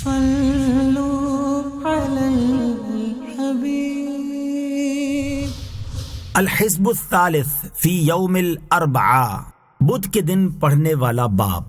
सल्लु अलल हबीब। अल हिज़्बुत सालिस फी यौमिल अर्बआ, बुध के दिन पढ़ने वाला बाब।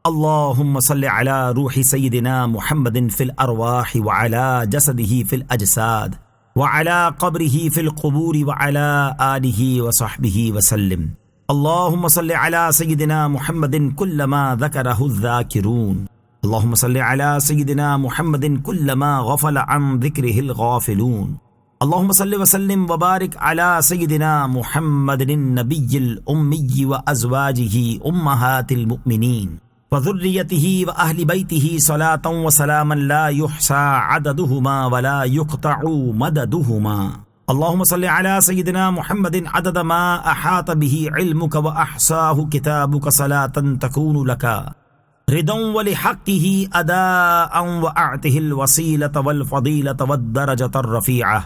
अल्लाहुम्मा सल्लि अला रूहि सय्यिदिना मुहम्मदिन फिल अरवाहि व अला जसदिही फिल अजसाद व अला क़ब्रिही फिल क़ुबूरि व अला आलिही व सहबिही वसल्लिम। अल्लाहुम्मा सल्लि अला सय्यिदिना मुहम्मदिन कुल्लमा ज़करहु ज़ाकिरून। अल्लाहुम्मा सल्लि अला सय्यिदिना मुहम्मदिन कुल्लमा गफ़ल अन ज़िक्रिहिल गाफ़िलून। अल्लाहुम्मा सल्लि व सल्लिम व बारिक अला सय्यिदिना मुहम्मदिन नबिय्यिल उम्मी व अज़वाजिही उम्महातिल मुमिनीन व ज़ुर्रिय्यतिही व अहलि बैतिही सलातन व सलामन ला युहसा अददुहुमा व ला युक़तअु मददुहुमा। अल्लाहुम्मा सल्लि अला सय्यिदिना मुहम्मदिन अदद मा अहात बिही इल्मुक व अहसाहु किताबुक सलातन तकूनु लका रिदन व लिहक़्क़िही अदाअन व अअतिहिल वसीलत वल फ़दीलत वद्दरजतर रफ़ीअह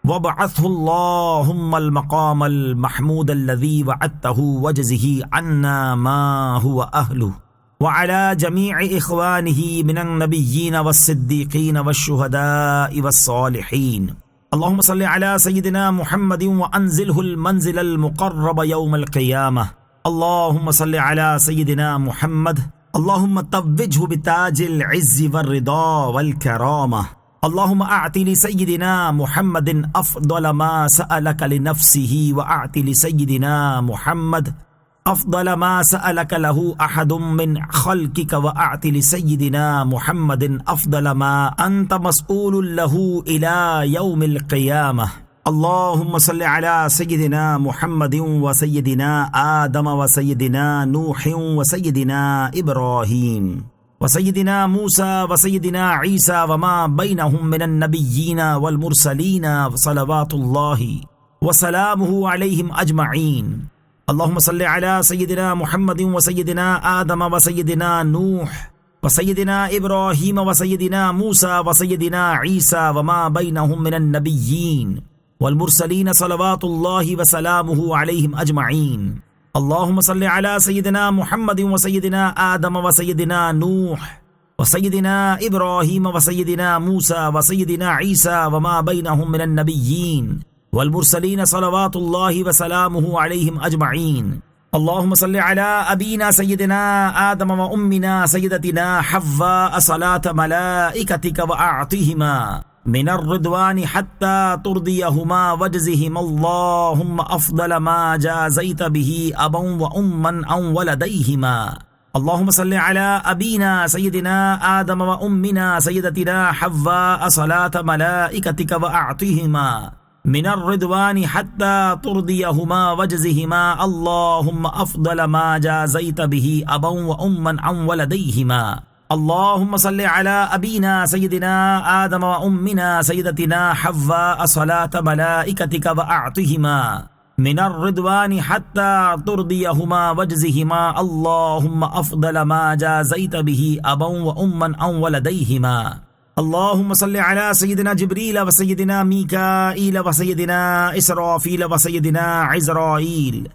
वबअत्हु अल्लाहुम्मल मक़ामल महमूदल लज़ी वअदतहु वजज़िही अन्ना मा हुवा अहलुहु व अला जमीइ इख़वानिही मिनन नबिय्यीन वस्सिद्दीक़ीन वश्शुहदाइ वस्सालिहीन। अल्लाहुम्मा सल्लि अला सय्यिदिना मुहम्मदिन व अंज़िलहुल मंज़िलल मुक़र्रब यौमल क़ियामह। अल्लाहुम्मा सल्लि अला सय्यिदिना मुहम्मद। अल्लाहुम्मा तव्विजहु बिताजिल इज़्ज़ि वर्रिदा वल करामह। अल्लाहुम्मा अअति लिसय्यिदिना मुहम्मदिन अफ़दल मा सअलक लिनफ़्सिही व अअति लिसय्यिदिना मुहम्मद अफ़दल मा सअलक लहु अहदुम मिन ख़ल्क़िक व अअति लिसय्यिदिना मुहम्मदिन अफ़दल मा अंत मस्ऊलुन लहु इला यौमिल क़ियामह। अल्लाहुम्मा सल्लि अला सय्यिदिना मुहम्मदिन व सय्यिदिना आदम व सय्यिदिना नूहिन व सय्यिदिना इब्राहीम व सय्यिदिना मूसा व सय्यिदिना ईसा व मा बैनहुम मिनन नबिय्यीन वल मुरसलीन सलवातुल्लाहि व सलामुहु अलैहिम अजमईन। अल्लाहुम्मा सल्लि अला सय्यिदिना मुहम्मदिन व सय्यिदिना आदम व सय्यिदिना नूह व सय्यिदिना इब्राहीम व सय्यिदिना मूसा व सय्यिदिना ईसा व मा बैनहुम मिनन नबिय्यीन वल मुरसलीन सलवातुल्लाहि व सलामुहु अलैहिम अजमईन। अल्लाहुम्मा सल्लि अला सय्यिदिना मुहम्मदिन व सय्यिदिना आदम व सय्यिदिना नूह व सय्यिदिना इब्राहीम व सय्यिदिना मूसा व सय्यिदिना ईसा व मा बैनहुम मिनन नबिय्यीन वल मुरसलीन सलवातुल्लाहि व सलामुहु अलैहिम अजमईन। अल्लाहुम्मा सल्लि अला अबीना सय्यिदिना आदम व उम्मिना सय्यदतिना हव्वा सलात मलाइकतिक व अअतिहिमा मिनर रिदवानि हत्ता तुर्दियहुमा वजज़िहिम अल्लाहुम्मा अफ़दल मा जाज़ैत बिही अबन व उम्मन अन वलदैहिमा। अल्लाहुम्मा सल्लि अला अबीना सय्यिदिना आदम व उम्मिना सय्यदतिना हव्वा सलात मलाइकतिक व अअतिहिमा मिनर रिदवानि हत्ता तुर्दियहुमा वजज़िहिमा अल्लाहुम्मा अफ़दल मा जाज़ैत बिही अबन व उम्मन अन वलदैहिमा। अल्लाहुम्मा सल्लि अला अबीना सय्यिदिना आदम व उम्मिना सय्यदतिना हव्वा सलात मलाइकतिक व अअतिहिमा मिनर रिदवानि हत्ता तुर्दियहुमा वजज़िहिमा अल्लाहुम्मा अफ़दल मा जाज़ैत बिही अबन व उम्मन अन वलदैहिमा। अल्लाहुम्मा सल्लि अला सय्यिदिना जिब्रील व सय्यिदिना मीकाईल व सय्यिदिना इसराफील व सय्यिदिना इज़राईल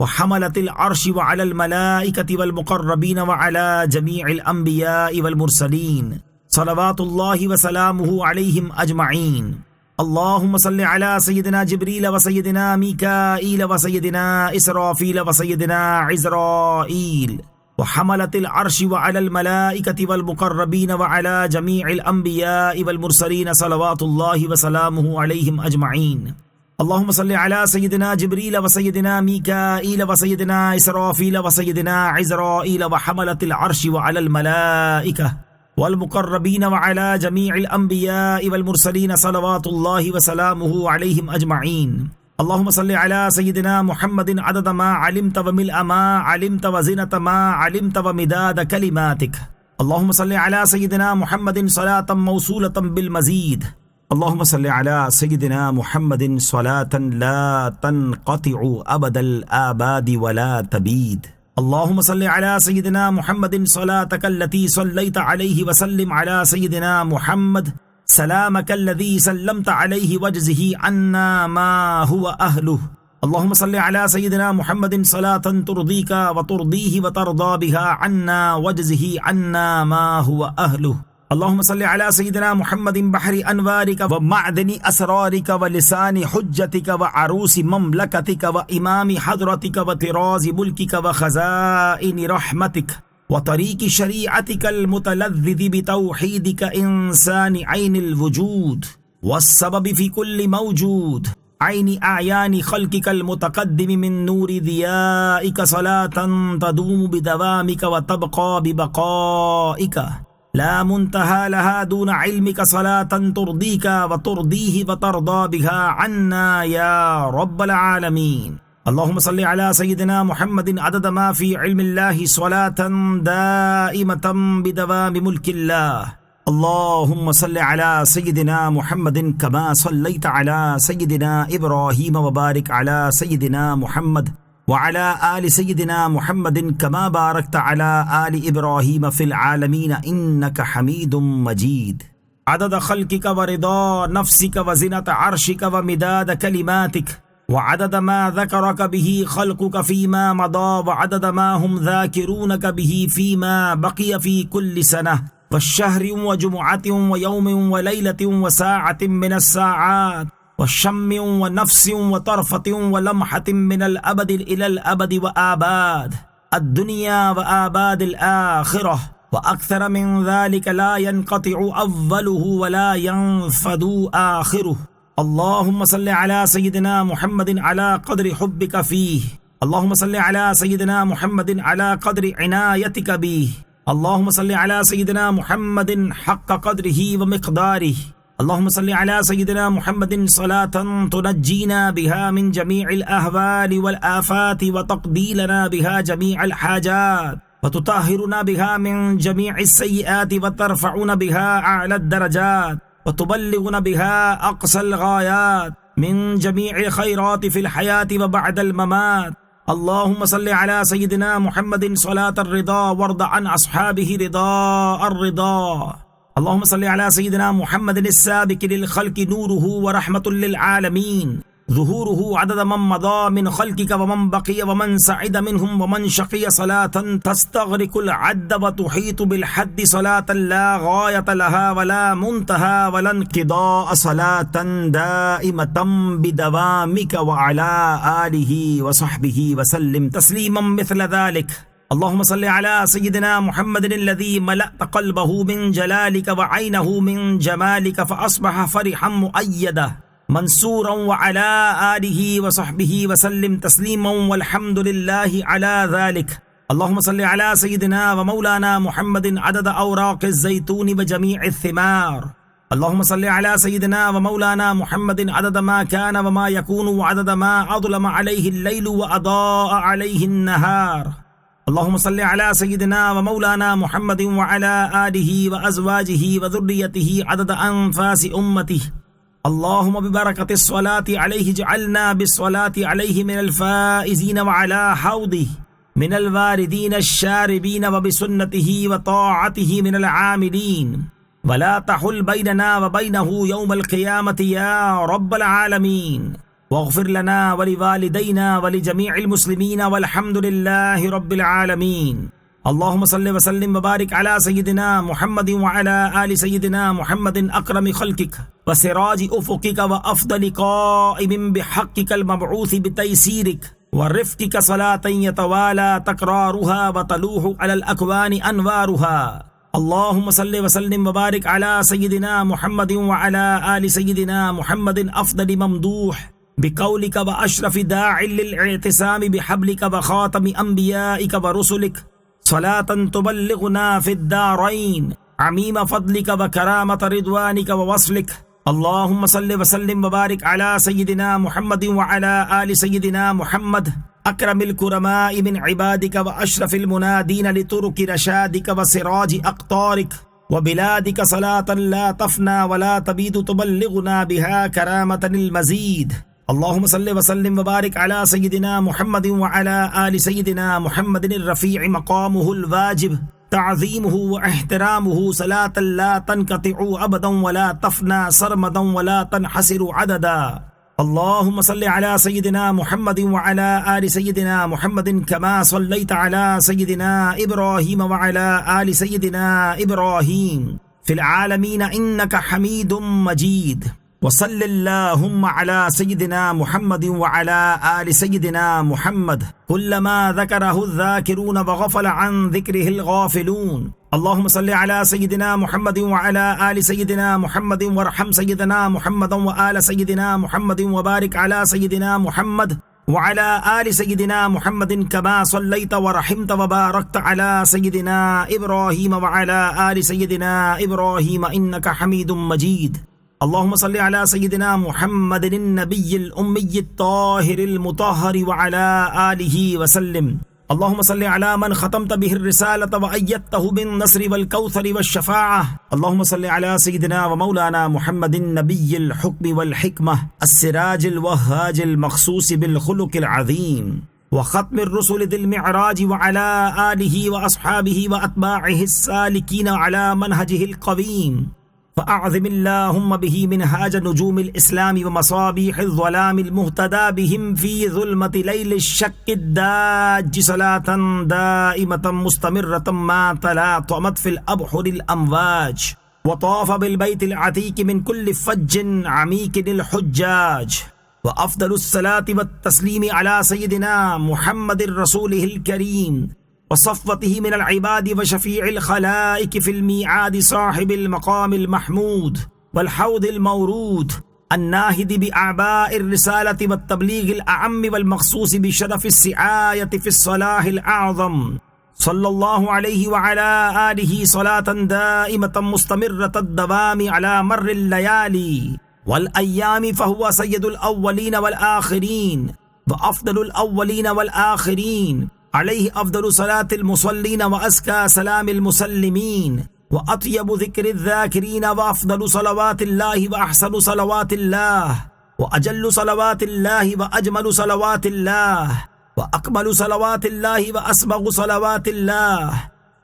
व हमलतिल अर्शि व अलल मलाइकति वल मुक़र्रबीन व अला जमीइल अंबियाइ वल मुरसलीन सलवातुल्लाहि व सलामुहु अलैहिम अजमईन। अल्लाहुम्मा सल्लि अला सय्यिदिना जिब्रील व सय्यिदिना मीकाईल व सय्यिदिना इसराफील व सय्यिदिना इज़राईल व हमलतिल अर्शि व अलल मलाइकति वल मुक़र्रबीन व अला जमीइल अंबियाइ वल मुरसलीन सलवातुल्लाहि व सलामुहु अलैहिम अजमईन। अल्लाहुम्मा सल्लि अला सय्यिदिना जिब्रील व सय्यिदिना मीकाईल व सय्यिदिना इसराफील व सय्यिदिना इज़राईल व हमलतिल अर्शि व अलल मलाइका वल मुक़र्रबीन व अला जमीइल अंबियाइ वल मुरसलीन सलवातुल्लाहि व सलामुहु अलैहिम अजमईन। अल्लाहुम्मा सल्लि अला सय्यिदिना मुहम्मदिन अदद मा अलिमत व मिलअ मा अलिमत व ज़िनत मा अलिमत व मिदाद कलिमातिक। अल्लाहुम्मा सल्लि अला सय्यिदिना मुहम्मदिन सलातन मौसूलतन बिल मज़ीद। अल्लाहुम्मा सल्लि अला सय्यिदिना मुहम्मदिन सलातन ला तनक़तिउ अबदल आबादी व ला तबीद। अल्लाहुम्मा सल्लि अला सय्यिदिना मुहम्मदिन सलातकल्लती सल्लैत अलैहि व सल्लिम अला सय्यिदिना मुहम्मद सलामकल्लज़ी सल्लमत अलैहि वजज़िही अन्ना मा हुवा अहलुहु। अल्लाहुम्मा सल्लि अला सय्यिदिना मुहम्मदिन सलातन तुर्दीका व तुर्दीहि व तरदा बिहा अन्ना वजज़िही अन्ना मा हुवा अहलुहु। अल्लाहुम्मा सल्लि अला सय्यिदिना मुहम्मदिन बहरी अनवारिका व मअदनी असरारिका व लिसानी हुज्जतिका व अरूसी ममलकतिका व इमामी हज़रतिका व तिराज़ी मुल्किका व खज़ाइनी रहमतिका व तरीक़ी शरीअतिकल मुतलज़्ज़िज़ि बितौहीदिका इंसानी ऐनिल वजूद वस्सबबि फ़ी कुल्लि मौजूद ऐनी आयानी खल्क़िकल मुतक़द्दिमि मिन नूरि दियाइका सलातन तदूमु बिदवामिका व तबक़ा बिबक़ाइका ला मुंतहा लहा दून इल्मिका सलातन तुर्दीका व तुर्दीहि व तर्दा बिहा अन्ना या रब्बल आलमीन। अल्लाहुम्मा सल्लि अला सय्यिदिना मुहम्मदिन अदद मा फी इल्मिल्लाहि सलातन दाइमतन बिदवामि मुल्किल्लाह। अल्लाहुम्मा सल्लि अला सय्यिदिना मुहम्मदिन कमा सल्लैता अला सय्यिदिना इब्राहीम व बारिक अला सय्यिदिना मुहम्मद व अला आलि सय्यिदिना मुहम्मदिन कमा बारकता अला आलि इब्राहीम फिल आलमीन इन्नका हमीदुम मजीद। अदद खल्किका व रिदा नफ्सिका व ज़िनत अर्शिका व मिदाद कलिमातिक व अदद मा ज़करका बिही खल्कुका फ़ीमा मदा व अदद मा हुम ज़ाकिरूनका बिही फ़ीमा बक़िया फ़ी कुल्लि सनह व शहरिन व जुमुअतिन व यौमिन व लैलतिन व साअतिन मिनस साआत व शम्मिन व नफ्सिन व तरफ़तिन व लम्हतिन मिनल अबदि इलल अबदि व आबाद अद्दुनिया व आबादिल आखिरह व अक्सर मिन ज़ालिका ला यनक़तिउ अव्वलुहु व ला यनफ़दु आखिरुहु। अल्लाहुम्मा सल्लि अला सय्यिदिना मुहम्मदिन अला क़द्रि हुब्बिका फ़ीह। अल्लाहुम्मा सल्लि अला सय्यिदिना मुहम्मदिन अला क़द्रि इनायतिका बिह। अल्लाहुम्मा सल्लि अला सय्यिदिना मुहम्मदिन हक़्क़ क़द्रिही व मिक़दारिही। अल्लाहुम्मा सल्लि अला सय्यिदिना मुहम्मदिन सलातन तुनज्जीना बिहा मिन जमीइल अहवालि वल आफ़ाति व तक़दी लना बिहा जमीअल हाजात व तुताहिरुना बिहा मिन जमीइस सय्यिआति व तरफ़उना बिहा अअलद दरजात व तुबल्लिगुना बिहा अक़सल गायात मिन जमीइल खैराति फ़िल हयाति व बअदल ममात। अल्लाहुम्मा सल्लि अला सय्यिदिना मुहम्मदिन सलातर रिदा वर्द अन अस्हाबिही रिदा अर्रिदा। अल्लाहुम्मा सल्लि अला सय्यिदिना मुहम्मदिन अस्साबिक़ि लिल ख़ल्क़ि नूरुहु व रहमतुल लिल आलमीन ज़ुहूरुहु अदद मन मदा मिन ख़ल्क़िका व मन बक़िया व मन सअद मिनहुम व मन शक़िया सलातन तस्तग़रिक़ुल अद्द व तुहीतु बिल हद्दि सलातन ला गायत लहा व ला मुंतहा व ला इंक़िदा सलातन दाइमतन बिदवामिका व अला आलिहि व सहबिहि व सल्लिम तस्लीमन मिस्ल ज़ालिक। अल्लाहुम्मा सल्लि अला सय्यिदिना मुहम्मदिन अल्लज़ी मलअत क़ल्बहु मिन जलालिका व ऐनहु मिन जमालिका फ़अस्बह फ़रिहन मुअय्यदन मंसूरन व अला आलिहि व सहबिहि व सल्लिम तस्लीमन वल्हम्दुलिल्लाहि अला ज़ालिक। अल्लाहुम्मा सल्लि अला सय्यिदिना व मौलाना मुहम्मदिन अदद औराक़िज़ ज़ैतून व जमीइज़ थिमार। अल्लाहुम्मा सल्लि अला सय्यिदिना व मौलाना मुहम्मदिन अदद मा कान व मा यकूनु व अदद मा अज़लम अलैहि अल-लैलु व अदाअ अलैहि अन-नहार। अल्लाहुम्मा सल्लि अला सय्यिदिना व मौलाना मुहम्मदिन व अला आलिहि व अज़वाजिहि व ज़ुर्रिय्यतिहि अदद अनफ़ासि उम्मतिहि। अल्लाहुम्मा बिबरकति स्वलाति अलैहि जअलना बिस्वलाति अलैहि मिनल फ़ाइज़ीन व अला हौदिहि मिनल वारिदीन अश-शारिबीन व बिसुन्नतिहि व ताअतिहि मिनल आमिलीन व ला तहुल बैनना व बैनहु यौमल क़ियामति या रब्बल आलमीन वग़फ़िर लना व लिवालिदैना व लिजमीइल मुस्लिमीन वल्हम्दुलिल्लाहि रब्बिल आलमीन। अल्लाहुम्मा सल्लि व सल्लिम व बारिक अला सय्यिदिना मुहम्मदिन व अला आलि सय्यिदिना मुहम्मदिन अकरमि खल्क़िक व सिराजि उफ़ुक़िक व अफ़दलि क़ाइमिन बिहक़्क़िकल मबऊसी बितयसीरिक व रिफ़्क़िक सलातन यतवाला तक़रारुहा व तलूहु अलल अकवानि अनवारुहा। अल्लाहुम्मा सल्लि व सल्लिम व बारिक अला सय्यिदिना मुहम्मदिन व अला आलि सय्यिदिना मुहम्मदिन अफ़दलि ममदूह बिक़ौलिक व अशरफ़ि दाइल लिल इअ्तिसामि बिहब्लिक व ख़ातमि अंबियाइक व रुसुलिक सलातन तुबल्लिगुना फ़िद्दारैन अमीम फ़ज़लिक व करामत रिदवानिक व वस्लिक। अल्लाहुम्मा सल्लि व सल्लिम व बारिक अला सय्यिदिना मुहम्मदिन व अला आलि सय्यिदिना मुहम्मद अकरमिल कुरमाइ मिन इबादिक व अशरफिल मुनादीन लितुरुकि रशादिक व सिराजि अक़तारिक व बिलादिक सलातन ला तफ़ना व ला तबीदु तुबल्लिगुना बिहा करामतनिल मज़ीद। अल्लाहुम्मा सल्लि व सल्लिम व बारिक अला सय्यिदिना मुहम्मदिन व अला आलि सय्यिदिना मुहम्मदिन रफ़ीअ मक़ामुहुल वाजिब तअज़ीमुहु व इहतिरामुहु सलातन ला तनक़तिउ अबदन व ला तफ़ना सरमदन व ला तनहसिरु अददा। अल्लाहुम्मा सल्लि अला सय्यिदिना मुहम्मदिन व अला आलि सय्यिदिना मुहम्मदिन कमा सल्लैता अला सय्यिदिना इब्राहीम व अला आलि सय्यिदिना इब्राहीम फिल आलमीन इन्नका हमीदुम मजीद। वसल्लल्लाहुम्मा अला सय्यिदिना मुहम्मद व अला आलि सय्यिदिना मुहम्मद कुल्लमा ज़करहु ज़ाकिरून व गफ़ल अन ज़िक्रिहिल गाफ़िलून। अल्लाहुम्मा सल्लि अला सय्यिदिना मुहम्मद व अला आलि सय्यिदिना मुहम्मद वरहम सय्यिदिना मुहम्मद व आला सय्यिदिना मुहम्मद व बारिक अला सय्यिदिना मुहम्मद व अला आलि सय्यिदिना मुहम्मद कमा सल्लैत व रहिमत व बारकत अला सय्यिदिना इब्राहीम व अला आलि सय्यिदिना इब्राहीम इन्नका हमीदुम मजीद। अल्लाहुम्मा सल्लि अला सय्यिदिना मुहम्मदिन नबिय्यिल उम्मिय्यित ताहिरिल मुतahhar व अला आलिहि व सल्लिम। अल्लाहुम्मा सल्लि अला मन खतमत बिहिर रिसालत व अय्यदतहु बिन नस्र वल कौसर व शफाअह। अल्लाहुम्मा सल्लि अला सय्यिदिना व मौलाना मुहम्मदिन नबिय्यिल हुक्म वल हिकमह अस्सिराजिल वहाजिल मखसूस बिल खुलुकिल अज़ीम व खत्मिर रुसुल दिल मिअराज व अला आलिहि व अस्हाबिहि व अतबाइहि सालिकीन अला मनहजिहिल क़वीम। फ़अअज़िमिल्लाहुम्मा बिही मिनहाज नुजूमिल इस्लाम व मसाबीहिल ज़लामिल मुहतदा बिहिम फ़ी ज़ुल्मति लैलिश शक्किद दाज्ज सलातन दाइमतन मुस्तमिर्रतन मा तलातमत फ़िल अबहुरिल अमवाज व ताफ़ बिल बैतिल अतीक़ मिन कुल्लि फ़ज्जिन अमीकिनिल हुज्जाज। व अफ़्दलुस सलाति वत तस्लीम अला सय्यिदिना मुहम्मदिर रसूलिहिल करीम व सफ़वतिही मिनल इबाद व शफ़ीइल ख़लाइक़ फ़िल मीआद साहिबिल मक़ामिल महमूद वल हौदिल मौरूद अन्नाहिद बिअअबाइर रिसालति वत तब्लीग़िल अअम्म वल मख़सूस बिशरफ़िस सिआयति फ़िस सलाहिल अअज़म सल्लल्लाहु अलैहि व अला आलिहि सलातन दाइमतन मुस्तमिर्रतद दवामी अला मर्रिल लयाली वल अय्यामी फ़हुवा सय्यदुल अव्वलीन वल आखिरीन व अफ़दलुल अव्वलीन वल आखिरीन अलैहि अफ़दलु सलातिल मुसल्लीन व अस्का सलामिल मुसल्लिमीन व अत्यबु ज़िक्रिज़ ज़ाकिरीन व अफ़दलु सलवातिल्लाहि व अहसनु सलवातिल्लाह व अजल्लु सलवातिल्लाहि व अजमलु सलवातिल्लाह व अकमलु सलवातिल्लाहि व अस्बगु सलवातिल्लाह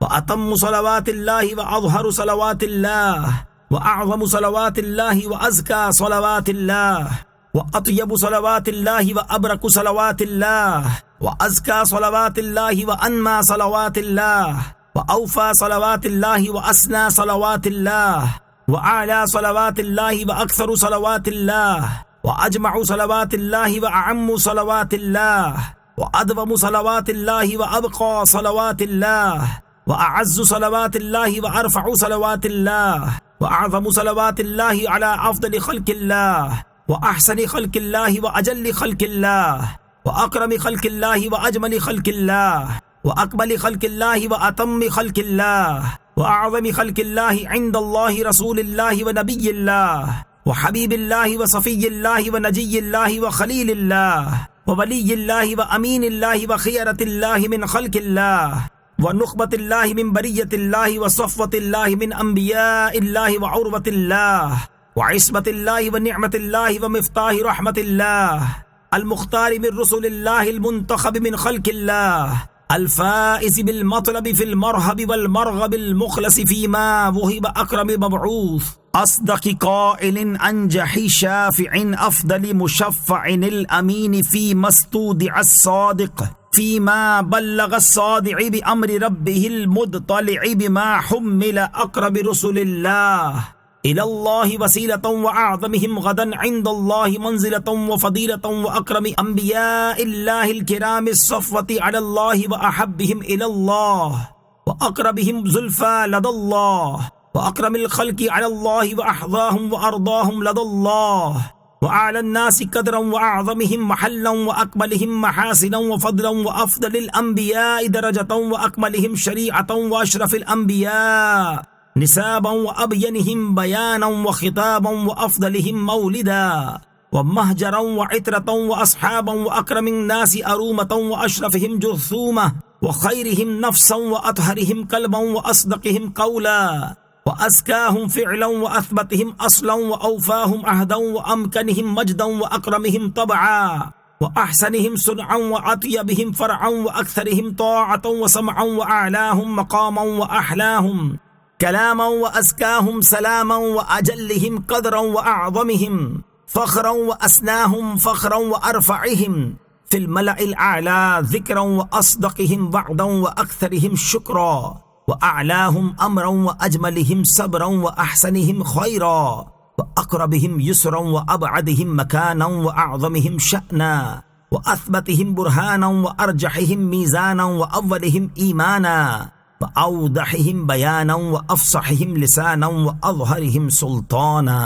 व अतम्मु सलवातिल्लाहि व अज़हरु सलवातिल्लाह व अअज़मु सलवातिल्लाहि व अज़का सलवातिल्लाह व अत्यबु सलवातिल्लाहि व अबरकु सलवातिल्लाह व अज़का सलवातिल्लाहि व अन्मा सलवातिल्लाह व औफ़ा सलवातिल्लाहि व अस्ना सलवातिल्लाह व आला सलवातिल्लाहि व अक्सरु सलवातिल्लाह व अजमअु सलवातिल्लाहि व अअम्मु सलवातिल्लाह व अदवमु सलवातिल्लाहि व अबक़ा सलवातिल्लाह व अअज़्ज़ु सलवातिल्लाहि व अरफ़अु सलवातिल्लाह व अअज़मु सलवातिल्लाहि अला अफ़दलि ख़ल्क़िल्लाह व अहसनि ख़ल्क़िल्लाहि व अजल्लि ख़ल्क़िल्लाह व अकरमि ख़ल्क़िल्लाहि व अजमलि ख़ल्क़िल्लाह व अकमलि ख़ल्क़िल्लाहि व अतम्मि ख़ल्क़िल्लाह व अअज़मि ख़ल्क़िल्लाहि इंदल्लाहि रसूलिल्लाहि व नबिय्यिल्लाह व हबीबिल्लाहि व सफ़िय्यिल्लाहि व नजिय्यिल्लाहि व ख़लीलिल्लाह व वलिय्यिल्लाहि व अमीनिल्लाहि व ख़ियरतिल्लाहि मिन ख़ल्क़िल्लाह व नुख़बतिल्लाहि मिन बरिय्यतिल्लाहि व सफ़वतिल्लाहि मिन अंबियाइल्लाहि व उर्वतिल्लाह व इस्मतिल्लाहि व निअमतिल्लाहि व मिफ़्ताहि रहमतिल्लाह अल-मुख़्तारि मिन रुसुलिल्लाहिल मुंतख़ब मिन ख़ल्क़िल्लाह अल-फ़ाइज़ बिल मतलबि फ़िल मरहबि वल मरग़बिल मुख़लसि फ़ीमा वुहिब अकरमि मबऊस अस्दक़ि क़ाइलिन अंजहि शाफ़िइन अफ़दलि मुशफ़्फ़इनिल अमीन फ़ी मस्तूदिअस सादिक़ फ़ीमा बल्लग़स सादिक़ बिअम्रि रब्बिहिल मुदतलिअ बिमा हुम्मिल अक़रबि रुसुलिल्लाह इलल्लाहि वसीलतन व अअज़मिहिम गदन इंदल्लाहि मंज़िलतन व फ़दीलतन व अकरमि अंबियाइल्लाहिल किरामिस सफ़वति अलल्लाहि व अहब्बिहिम इलल्लाह व अक़रबिहिम ज़ुल्फ़ा लदल्लाह व अकरमिल ख़ल्क़ि अलल्लाहि व अहज़ाहुम व अर्दाहुम लदल्लाह व अअलन नासि क़द्रन व अअज़मिहिम महल्लन व अकमलिहिम महासिनन व फ़द्लन व अफ़दलिल अंबियाइ दरजतन व अकमलिहिम शरीअतन व अशरफिल अंबिया निसाबन व अबयनिहिम बयानन व ख़िताबन व अफ़दलिहिम मौलिदा व महजरन व इत्रतन व अस्हाबन व अकरमिन नासि अरूमतन व अशरफिहिम जुर्सूमह व ख़ैरिहिम नफ़्सन व अतहरिहिम क़ल्बन व अस्दक़िहिम क़ौला व अज़काहुम फ़िअलन व अथबतिहिम असलन व औफ़ाहुम अहदन व अमकनिहिम मजदन व अकरमिहिम तबआ व अहसनिहिम सुनअन व अत्यबिहिम फ़रअन व अक्सरिहिम ताअतन व समअन व अअलाहुम मक़ामन व अहलाहुम कलामन व अज़काहुम सलामन व अजल्लिहिम क़द्रन व अअज़मिहिम फ़ख़्रन व अस्नाहुम फ़ख़्रन व अरफ़अहिम फ़िल मलइल अअला ज़िक्रन व अस्दक़िहिम वअदन व अक्सरिहिम शुक्रा व अअलाहुम अमरन व अजमलिहिम सबरन व अहसनिहिम खैरा व अक़रबिहिम युसरन व अबअदिहिम मकानन व अअज़मिहिम शअना व अथबतिहिम बुरहानन व अरजहिहिम मीज़ानन व अव्वलिहिम ईमाना व अवदहिहिम बयानन व अफ़सहिहिम लिसानन व अज़हरिहिम सुल्ताना।